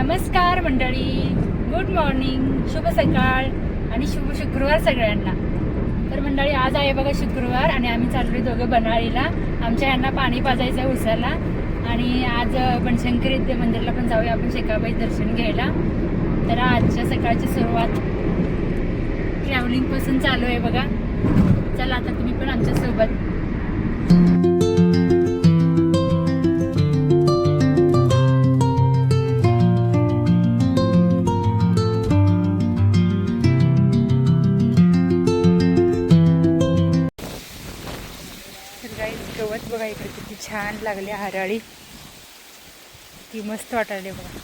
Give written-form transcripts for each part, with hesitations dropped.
नमस्कार मंडळी, good morning, शुभ सकाळ आणि शुभ शुक्रवार सगळ्यांना. तर मंडळी आज आहे बघा शुक्रवार आणि आम्ही चाललोय दोघं बनाळीला. आमच्या यांना पाणी पाजायचं आहे उसाला आणि आज बनशंकरी मंदिरला पण जाऊया आपण शेकाबाई दर्शन घ्यायला. तर आजच्या सकाळची सुरुवात ट्रॅव्हलिंग पासून चालू आहे बघा. चला आता तुम्ही पण आमच्या सोबत. गवत बघा इकडे किती छान लागले, हराळी ती मस्त वाटायला बघा.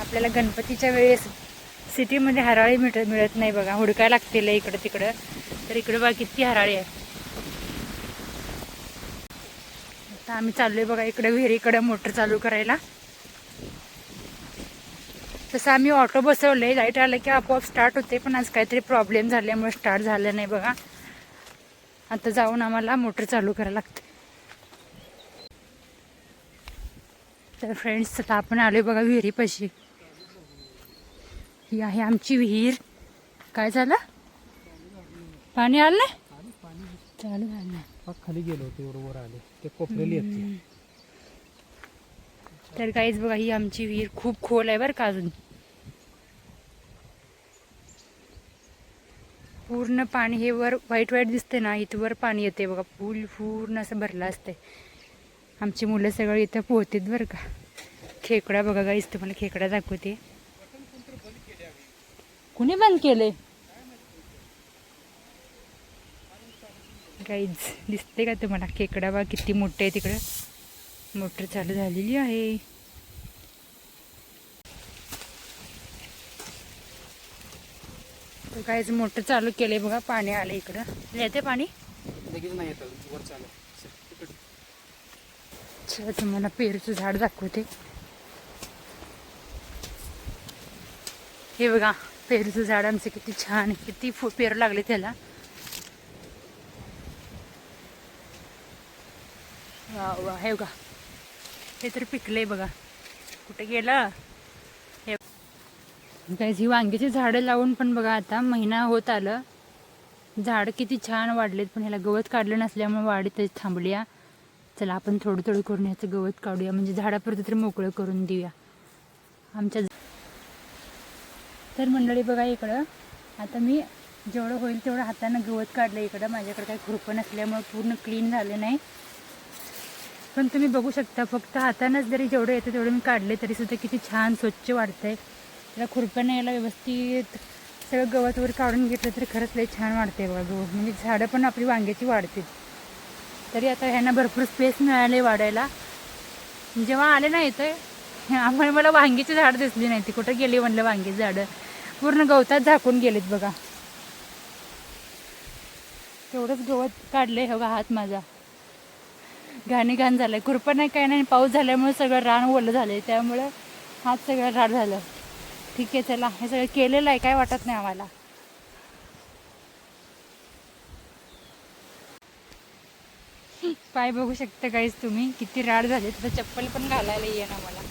आपल्याला गणपतीच्या वेळेस सिटीमध्ये हराळी मिळत नाही बघा, हुडकायला लागतील इकडं तिकडं. तर इकडे बघा किती हराळी आहे. आता आम्ही चाललोय बघा इकडे विहिरीकडे मोटर चालू करायला. तसं आम्ही ऑटो बसवलंय, लाईट आलं की आपोआप स्टार्ट होते, पण आज काहीतरी प्रॉब्लेम झाल्यामुळे स्टार्ट झालं नाही बघा. आता जाऊन आम्हाला मोटर चालू करायला लागते. तर फ्रेंड्स आता आपण आलोय बघा विहिरीपाशी. ही आहे आमची विहीर. काय झालं, पाणी आलं नाही? चालू झालं नाही, खाली गेलो होते, बरोबर आले ते कोपरेली येते. तर काहीच बघा ही आमची विहीर खूप खोल आहे बरं का. अजून पूर्ण पाणी हे वर व्हाईट व्हाईट दिसते ना, इथवर पाणी येते बघा. पूर्ण असं भरलं असते. आमची मुलं सगळं इथं पोहतात बरं का. खेकडा बघा गाईस, तुम्हाला खेकडा दाखवते. कुणी बंद केले गाईज, दिसते का तुम्हाला खेकडा बघा किती मोठे आहे. तिकडं मोटर चालू झालेली आहे. काहीच मोटर चालू केले बघा, पाणी आले इकडं. येते पाणी लगेच नाही येत, वर चालू. तुम्हाला पेरूचं झाड दाखवते. हे बघा पेरूचं झाड आमचं किती छान, किती पेरू लागले त्याला. वा वा, हे बघा हे तर पिकले बघा. कुठे गेलं हे काहीच. ही वांग्याची झाडं लावून पण बघा आता महिना होत आलं, झाड किती छान वाढलेत. पण ह्याला गवत काढलं नसल्यामुळे वाढीत थांबली. चला आपण थोडं थोडं करून ह्याचं गवत काढूया, म्हणजे झाडापर्यंत तरी मोकळं करून देऊया आमच्या. तर मंडळी बघा इकडं आता मी जेवढं होईल तेवढं हातानं गवत काढलं इकडं. माझ्याकडे काही खुरपं नसल्यामुळे पूर्ण क्लीन झालं नाही, पण तुम्ही बघू शकता फक्त हातानंच जरी जेवढं येतं तेवढं मी काढले तरी सुद्धा किती छान स्वच्छ वाढतंय. त्याला खुरपं यायला व्यवस्थित सगळं गवत वर काढून घेतलं तरी खरंच लई छान वाढते बघा गवत. म्हणजे झाडं पण आपली वांग्याची वाढतील. तरी आता ह्यांना भरपूर स्पेस मिळाले वाढायला. जेव्हा आले नाही तर त्यामुळे मला वांग्याची झाडं दिसली नाही. ती कुठं गेली म्हणलं वांग्याची झाडं, पूर्ण गवतात झाकून गेलेत बघा. तेवढंच गवत काढले हो का. हात माझा घाण झालाय, खुरपं नाही काय नाही. पाऊस झाल्यामुळे सगळं रान ओलं झालंय, त्यामुळे हात सगळं राड झालं. ठीक आहे चला, हे सगळं केलेलं आहे, काय वाटत नाही आम्हाला. पाय बघू शकता काहीच तुम्ही किती राड झाले. तर चप्पल पण घालायला येईना मला,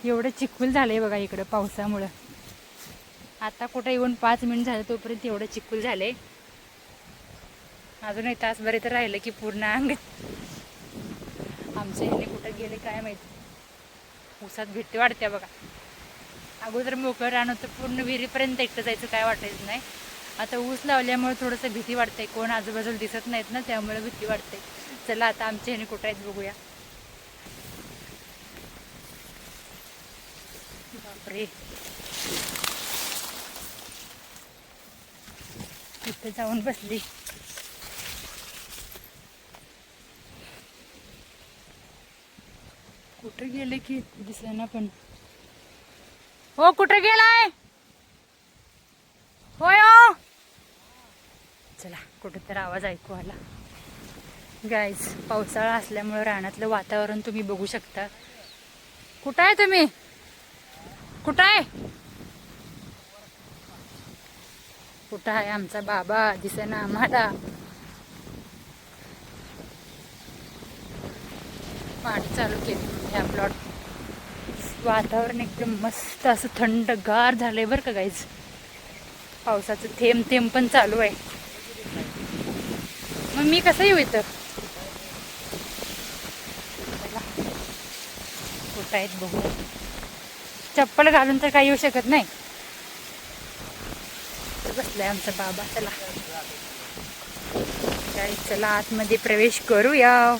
एवढं चिखल झालंय बघा इकडं पावसामुळं. आता कुठं येऊन 5 मिनिट झालं तोपर्यंत एवढं चिखल झालंय. अजूनही तासभर तर राहिलं की पूर्ण अंग. आमच्या ह्याने कुठं गेले काय माहिती. ऊसात भीती वाढते बघा. अगोदर मोकळं रान होतं, पूर्ण विहिरीपर्यंत एकटं जायचं काय वाटायचं नाही. आता ऊस लावल्यामुळे थोडंसं भीती वाटते. कोण आजूबाजूला दिसत नाहीत ना, त्यामुळे भीती वाटते. चला आता आमच्या ह्याने कुठं आहेत बघूया. बापरे, इथे जाऊन बसली. कुठे गेले की दिसेना पण. हो कुठे गेलाय, होय हो. चला कुठे तर आवाज ऐकू आला. गाईज पावसाळा असल्यामुळे रानातलं वातावरण तुम्ही बघू शकता. कुठं आहे तुम्ही, कुठं आहे, कुठं आहे आमचा बाबा दिसेना आम्हाला. पाणी चालू केलं ह्या प्लॉट. वातावरण एकदम मस्त असं थंडगार झालंय बरं का गाईज. पावसाचं थेंब थेंब पण चालू आहे. मग मी कसं येऊ इथं? कुठं आहेत बघू. चप्पल घालून तर काही येऊ शकत नाही. बसलाय आमचा बाबा. चला काय, चला आतमध्ये प्रवेश करूया.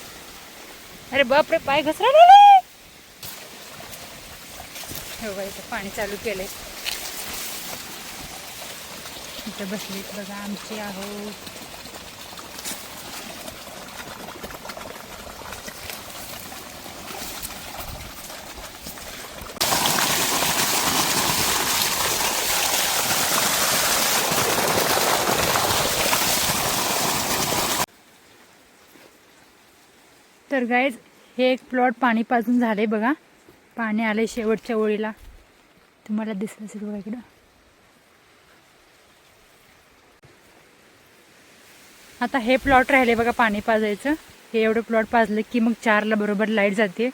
अरे बापरे, पाय घसरले. हो बाई, इथं पाणी चालू केलंय. इथं बसलीत बघा आमची आहो. तर गाईज हे एक प्लॉट पाणी पाजून झाले बघा. पाणी आले शेवटच्या ओळीला. तुम्हाला दिसलं असेल बघा इकडं. आता हे प्लॉट राहिले बघा पाणी पाजायचं. हे एवढं प्लॉट पाजलं की मग 4ला बरोबर लाईट जाते.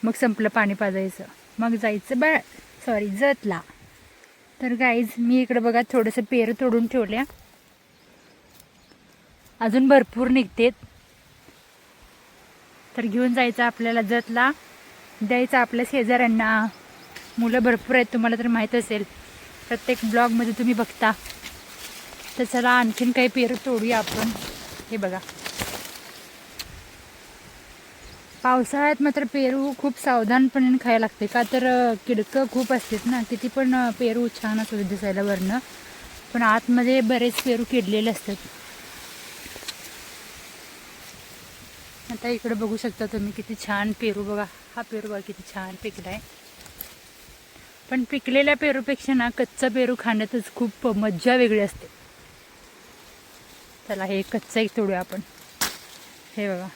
मग संपलं पाणी पाजायचं. मग जायचं जतला. तर गाईज मी इकडं बघा थोडंसं पेरू तोडून ठेवल्या. अजून भरपूर निघतेत. तर घेऊन जायचं आपल्याला जतला, द्यायचं आपल्या शेजाऱ्यांना. मुलं भरपूर आहेत, तुम्हाला तर माहीत असेल, प्रत्येक ब्लॉगमध्ये तुम्ही बघता. तर चला आणखीन काही पेरू तोडूया आपण. हे बघा, पावसाळ्यात मात्र पेरू खूप सावधानपणे खायला लागते. का तर किडकं खूप असतात ना. किती पण पेरू छान असतो दिसायला वरनं, पण आतमध्ये बरेच पेरू किडलेले असतात. आता इकडे बघू शकता तुम्ही किती छान पेरू बघा. हा पेरू बघा किती छान पिकलाय. पण पिकलेल्या पेरूपेक्षा ना कच्चा पेरू खाण्यातच खूप मज्जा वेगळी असते. चला हे कच्चा एक तोडूया आपण. हे बघा,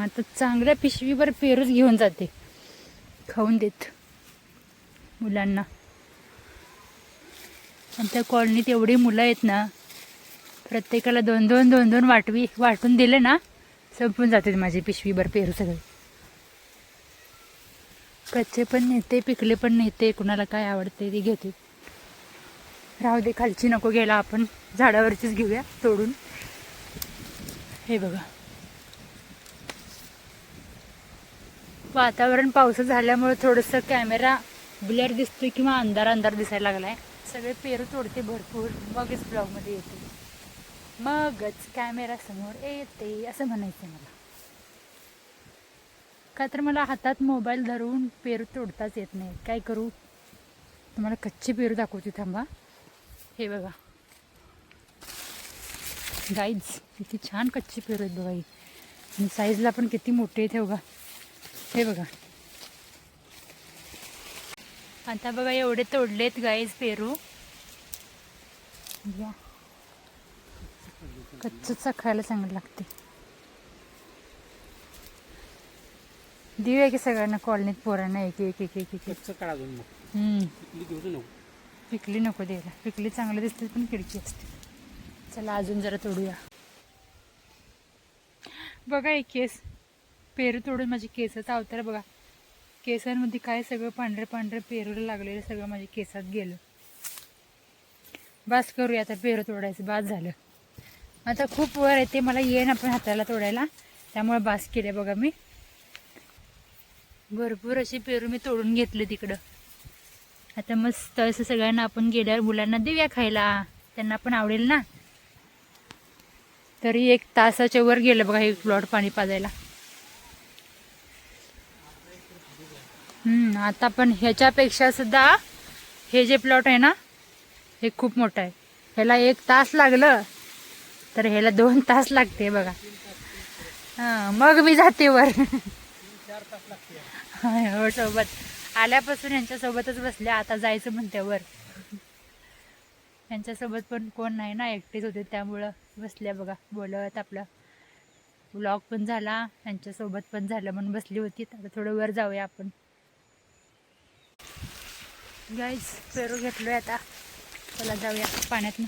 आता चांगल्या पिशवीवर पेरूच घेऊन जाते, खाऊन देत मुलांना. आणि त्या कॉलनीत एवढी मुलं आहेत ना, प्रत्येकाला दोन दोन वाटून दिले ना, संपून जाते माझी पिशवीभर पेरू सगळे. कच्चे पण नेते, पिकले पण नेते. कुणाला काय आवडते ते घेते. राहू दे, खालची नको घ्यायला, आपण झाडावरचीच घेऊया तोडून. हे बघा, वातावरण पावसाचं झाल्यामुळे थोडंसं कॅमेरा ब्लर दिसतोय किंवा अंधार दिसायला लागलाय. सगळे पेरू तोडते भरपूर, मगच ब्लॉगमध्ये येते, मगच कॅमेरा समोर येते असं म्हणायचं मला. का तर मला हातात मोबाईल धरून पेरू तोडताच येत नाही. काय करू, तुम्हाला कच्चे पेरू दाखवते थांबा. हे बघा गाईज, किती छान कच्चे पेरू आहेत बघा. आणि साईजला पण किती मोठे आहेत. हे बघा, हे बघा. आता बघा एवढे तोडलेत गाईज पेरू. कच्चच खायला चांगलं लागते. देऊया की सगळ्यांना कॉलनीत पोरांना एक एक एक एक एक. पिकली नको द्यायला. पिकली चांगले दिसते पण खिडकी असते. चला अजून जरा तोडूया. बघा एक केस पेरू तोडून माझी केसाचा अवतार बघा. केसांमध्ये काय सगळं पांढरे पेरूला लागलेलं सगळं माझ्या केसात गेलं. बास करूया आता, पेरू तोडायचं बास झालं. आता खूप वर येते, मला येईन आपण हाताला तोडायला, त्यामुळे बास केले बघा. मी भरपूर अशी पेरू मी तोडून घेतले तिकडं. आता मस्त असं सगळ्यांना आपण गेल्यावर मुलांना देऊया खायला, त्यांना पण आवडेल ना. तरी 1 तासाच्या वर गेलं बघा हे प्लॉट पाणी पाजायला. आता पण ह्याच्यापेक्षा सुद्धा हे जे प्लॉट आहे ना, हे खूप मोठं आहे. ह्याला 1 तास लागलं तर ह्याला 2 तास लागते बघा. मग मी जाते वर. हो, सोबत आल्यापासून यांच्यासोबतच बसले. आता जायचं म्हणते वर. यांच्यासोबत पण कोण नाही ना, एकटेच होते, त्यामुळं बसल्या बघा बोलत. आपला व्लॉग पण झाला, यांच्यासोबत पण झालं म्हणून बसली होती. आता थोडं वर जाऊया आपण. गाईज पेरू घेतलोय आता, चला जाऊया पाण्यातनं.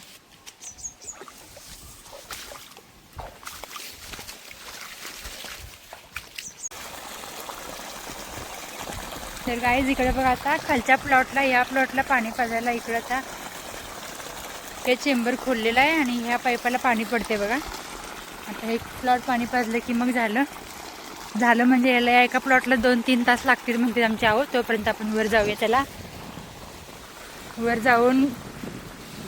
तर गाईज इकडे बघा आता खालच्या प्लॉटला या प्लॉटला पाणी पाजायला इकडं आता हे चेंबर खोललेलं आहे आणि ह्या पाईपाला पाणी पडते बघा. आता हे प्लॉट पाणी पाजलं की मग झालं म्हणजे याला एका प्लॉटला 2-3 तास लागतील म्हणते आमचे आहो. तोपर्यंत आपण वर जाऊया. त्याला वर जाऊन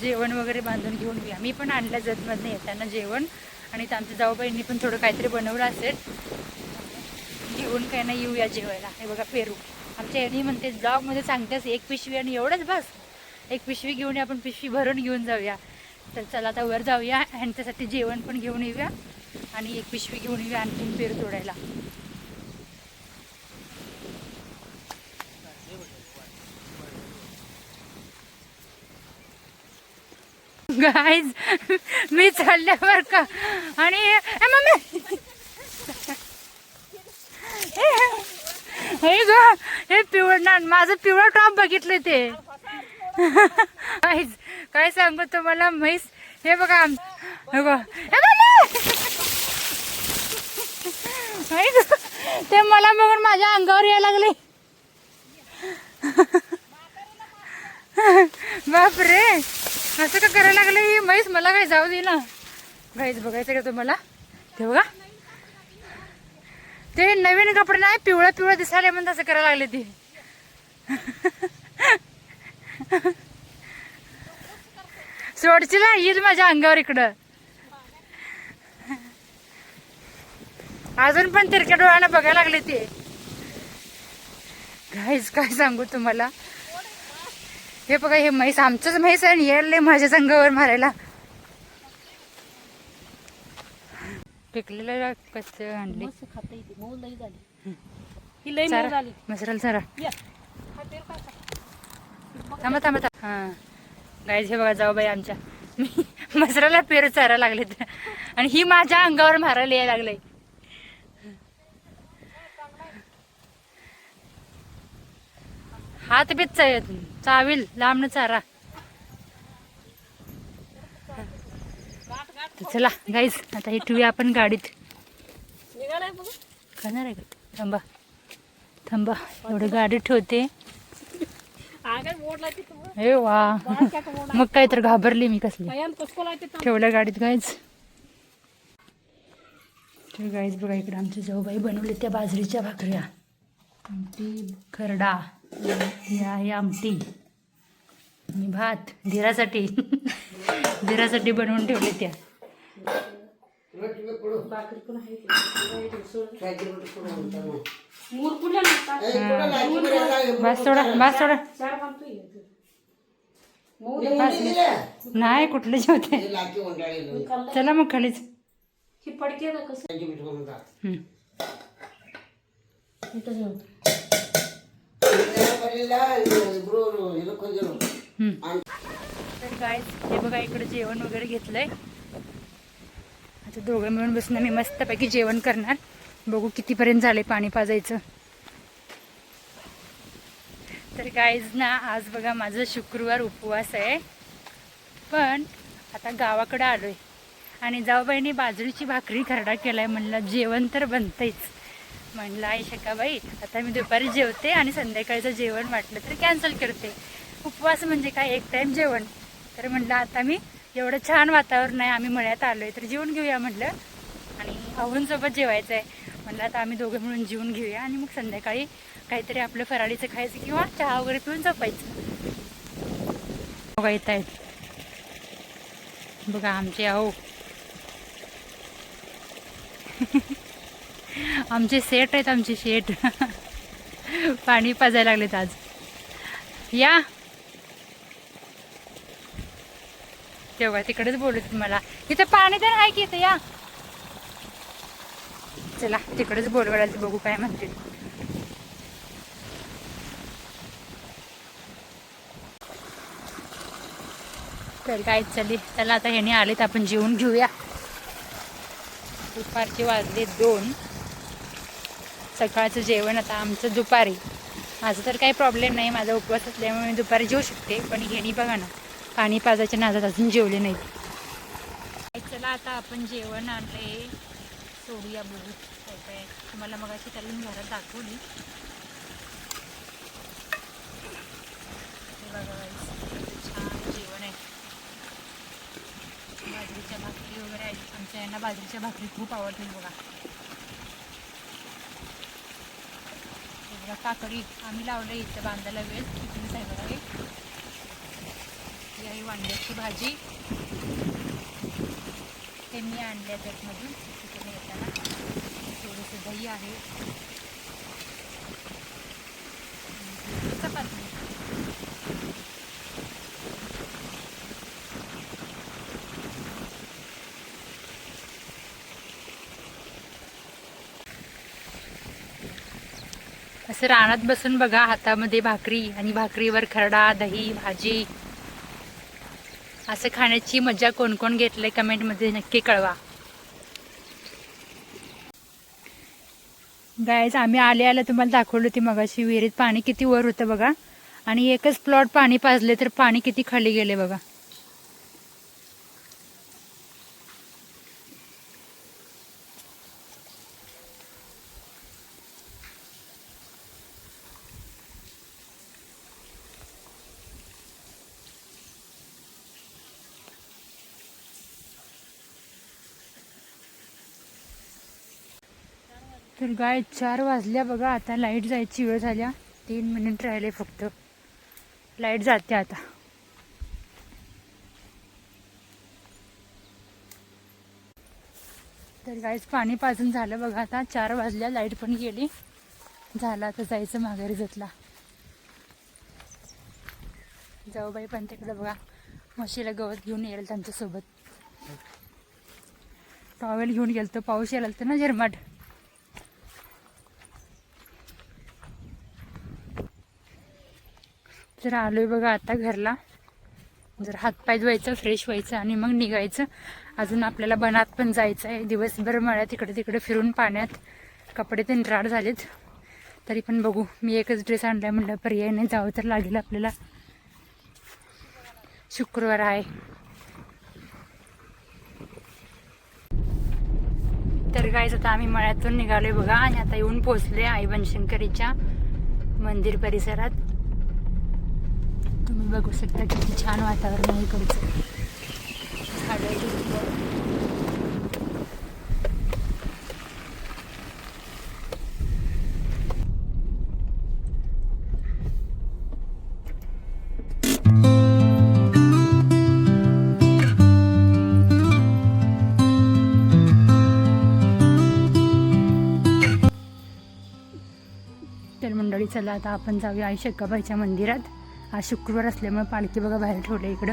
जेवण वगैरे बांधून घेऊन येऊया. मी पण आणलं जतमधनं येताना जेवण आणि आमच्या जाऊबाईंनी पण थोडं काहीतरी बनवलं असेल. घेऊन काय नाही येऊया जेवायला. हे बघा पेरू आमच्या यांनी म्हणते ब्लॉगमध्ये सांगतेस 1 पिशवी आणि एवढंच बस. 1 पिशवी घेऊन आपण पिशवी भरून घेऊन जाऊया. तर चला आता वर जाऊया आणि त्यासाठी जेवण पण घेऊन येऊया आणि 1 पिशवी घेऊन येऊया आणखीन पेरू तोडायला. गाईज मी चालल्यावर का आणि हे पिवळं माझं पिवळं टॉप बघितलं ते. गाईज काय सांगू तुम्हाला म्हैस हे बघा ते मला बघून माझ्या अंगावर यायला लागले. बापरे असं का करायला लागलं ही म्हैस. मला काय जाऊ दे ना. गाईज बघायचं का तुम्हाला ते बघा ते नवीन कपडे नाही पिवळं पिवळं दिसायला म्हणून असं करायला लागले ते. सोडचिला येईल माझ्या अंगावर इकडं. अजून पण तिरक्या डोळ्यानं बघायला लागले ते. गाईज काय सांगू तुम्हाला हे बघा हे म्हैस आमचंच म्हैस आहे आणि यायला माझ्याच अंगावर मारायला. पिकलेलं कसं आणले मसराल सारा. थांबा थांबा थांबा. हां गाईज हे बघा जाऊ बाई आमच्या मसराला पेरू चारा लागलेत आणि ही माझ्या अंगावर मारायला यायला लागलंय. हात बीत चावील लांबन चारा. चला गाईज आता हे ठेवूया आपण गाडीत. खाणार आहे का थांबा थांबा एवढं गाडीत ठेवते. हे वा मग काय तर घाबरली मी कसली. ठेवलं गाडीत गाईज. गाईज बघा इकडे आमच्या जाऊबाई बनवले त्या बाजरीच्या भाकऱ्या आमटी खरडा या आहे आमटी आणि भात धीरासाठी धीरासाठी बनवून ठेवले त्या. बस सोडा बस सोडा नाही कुठलं जेवते. चला मग खालीच. तर गाईज हे बघा इकडे जेवण वगैरे घेतलंय. आता दोघं मिळून बसून आम्ही मस्तपैकी जेवण करणार. बघू कितीपर्यंत झाले पाणी पाजायचं. तर गाईज ना आज बघा माझं शुक्रवार उपवास आहे पण आता गावाकडे आलोय आणि जाऊबाईने बाजरीची भाकरी खरडा केलाय. म्हणलं जेवण तर बनतंयच. म्हणलं आई शकाबाई आता मी दुपारी जेवते आणि संध्याकाळचं जेवण वाटलं तर कॅन्सल करते. उपवास म्हणजे काय 1 टाईम जेवण. तर म्हटलं आता मी एवढं छान वातावरण आहे आम्ही मळ्यात आलोय तर जेवून घेऊया म्हटलं आणि अहूनसोबत जेवायचं आहे. म्हटलं आता आम्ही दोघं मिळून जेवून घेऊया आणि मग संध्याकाळी काहीतरी आपलं फराळीचं खायचं किंवा चहा वगैरे पिऊन झोपायचं. बघा येत आहेत बघा आमचे आहो आमचे सेट आहेत आमचे शेट पाणी पाजायला लागलेत आज. या तेव्हा तिकडेच बोलत तुम्हाला इथं पाणी तर आहे की इथं या. चला तिकडेच बोलवायला बघू काय म्हणते. तर काय चली चला आता ह्याने आलेत आपण जेवून घेऊया. दुपारचे वाजले 2. सकाळचं जेवण आता आमचं दुपारी. माझं तर काही प्रॉब्लेम नाही माझा उपवास असल्यामुळे मी दुपारी जेवू शकते पण ह्यानी बघा ना पाणी पाजायच्या नादात अजून जेवले नाही. चला आता आपण जेवण आणले सोडूया बघू काय काय. तुम्हाला मग अशी त्याला मी घरात दाखवली. वगैरे आहेत. आमच्या यांना बाजरीच्या भाकरी खूप आवडतील बघा. हे बघा काकडी आम्ही लावलं इथं बांधायला वेळ तिथून आहे बघा. ही आहे वांग्याची भाजी, ते मी आणल्या त्यातमधून तिकडे येताना. थोडंसं दही आहे, चपाती. असं रानात बसून बघा, हातामध्ये भाकरी आणि भाकरीवर खरडा, दही, भाजी असं खाण्याची मजा कोण कोण घेतलंय कमेंटमध्ये नक्की कळवा. गाईज आम्ही आले तुम्हाला दाखवलं होती मगाशी, विहिरीत पाणी किती वर होतं बघा. आणि एकच प्लॉट पाणी पाजले तर पाणी किती खाली गेले बघा. तर गाय 4 वाजल्या बघा. आता लाईट जायची वेळ झाल्या. 3 मिनिट राहिले फक्त, लाईट जाते आता. तर गायच पाणी पाजून झालं बघा. आता 4 वाजल्या, लाईट पण गेली. झालं आता जायचं माघारी जतला. जाऊबाई पण तिकडे बघा म्हशीला गवत घेऊन येईल त्यांच्यासोबत. टॉवेल घेऊन गेलतो, पाऊस यायला होतं ना झिरमाट. जर आलोय बघा आता घरला. जर हातपाय धुवायचं, फ्रेश व्हायचं आणि मग निघायचं. अजून आपल्याला बनात पण जायचं आहे. दिवसभर मळ्यात तिकडे तिकडे फिरून पाण्यात कपडे ते राड झालेत. तरी पण बघू, मी एकच ड्रेस आणलाय म्हटलं पर्याय नाही, जावं तर लागेल आपल्याला. शुक्रवार आहे. तर गाईज आता आम्ही मळ्यातून निघालोय बघा आणि आता येऊन पोहोचले आई बनशंकरीच्या मंदिर परिसरात. तुम्ही बघू शकता किती छान वातावरण आहे इकडचं. झाडं तर मंडळी चला आता आपण जाऊया आई शेकाबाईच्या मंदिरात. आज शुक्रवार असल्यामुळे पालखी बघा बाहेर ठेवलं इकडं.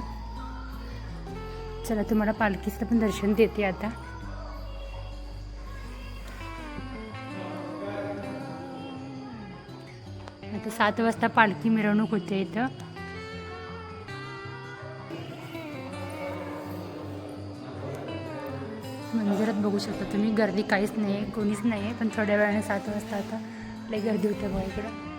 चला तुम्हाला पालखीचं पण दर्शन देते आता. आता 7 वाजता पालखी मिरवणूक होते इथं. मंदिरात बघू शकता तुम्ही, गर्दी काहीच नाही, कोणीच नाही आहे. पण थोड्या वेळाने 7 वाजता आता लई गर्दी होते बघा इकडं.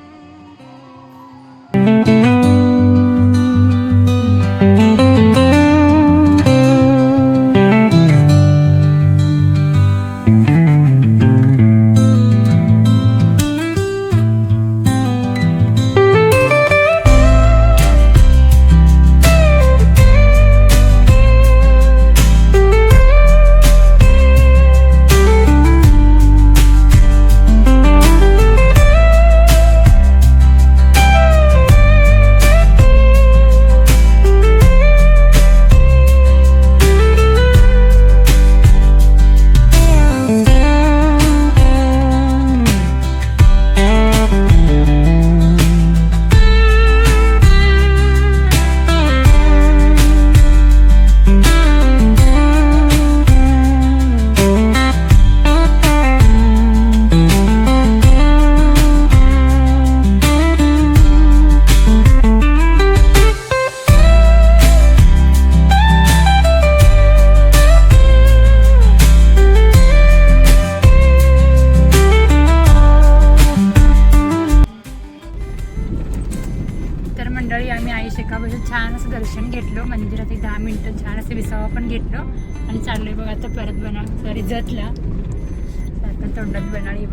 छान असं दर्शन घेतलं मंदिरात. 10 मिनिटं छान असं विसावा पण घेतलं आणि चाललोय बघा आता परत जतला. आता तोंडात बनाळी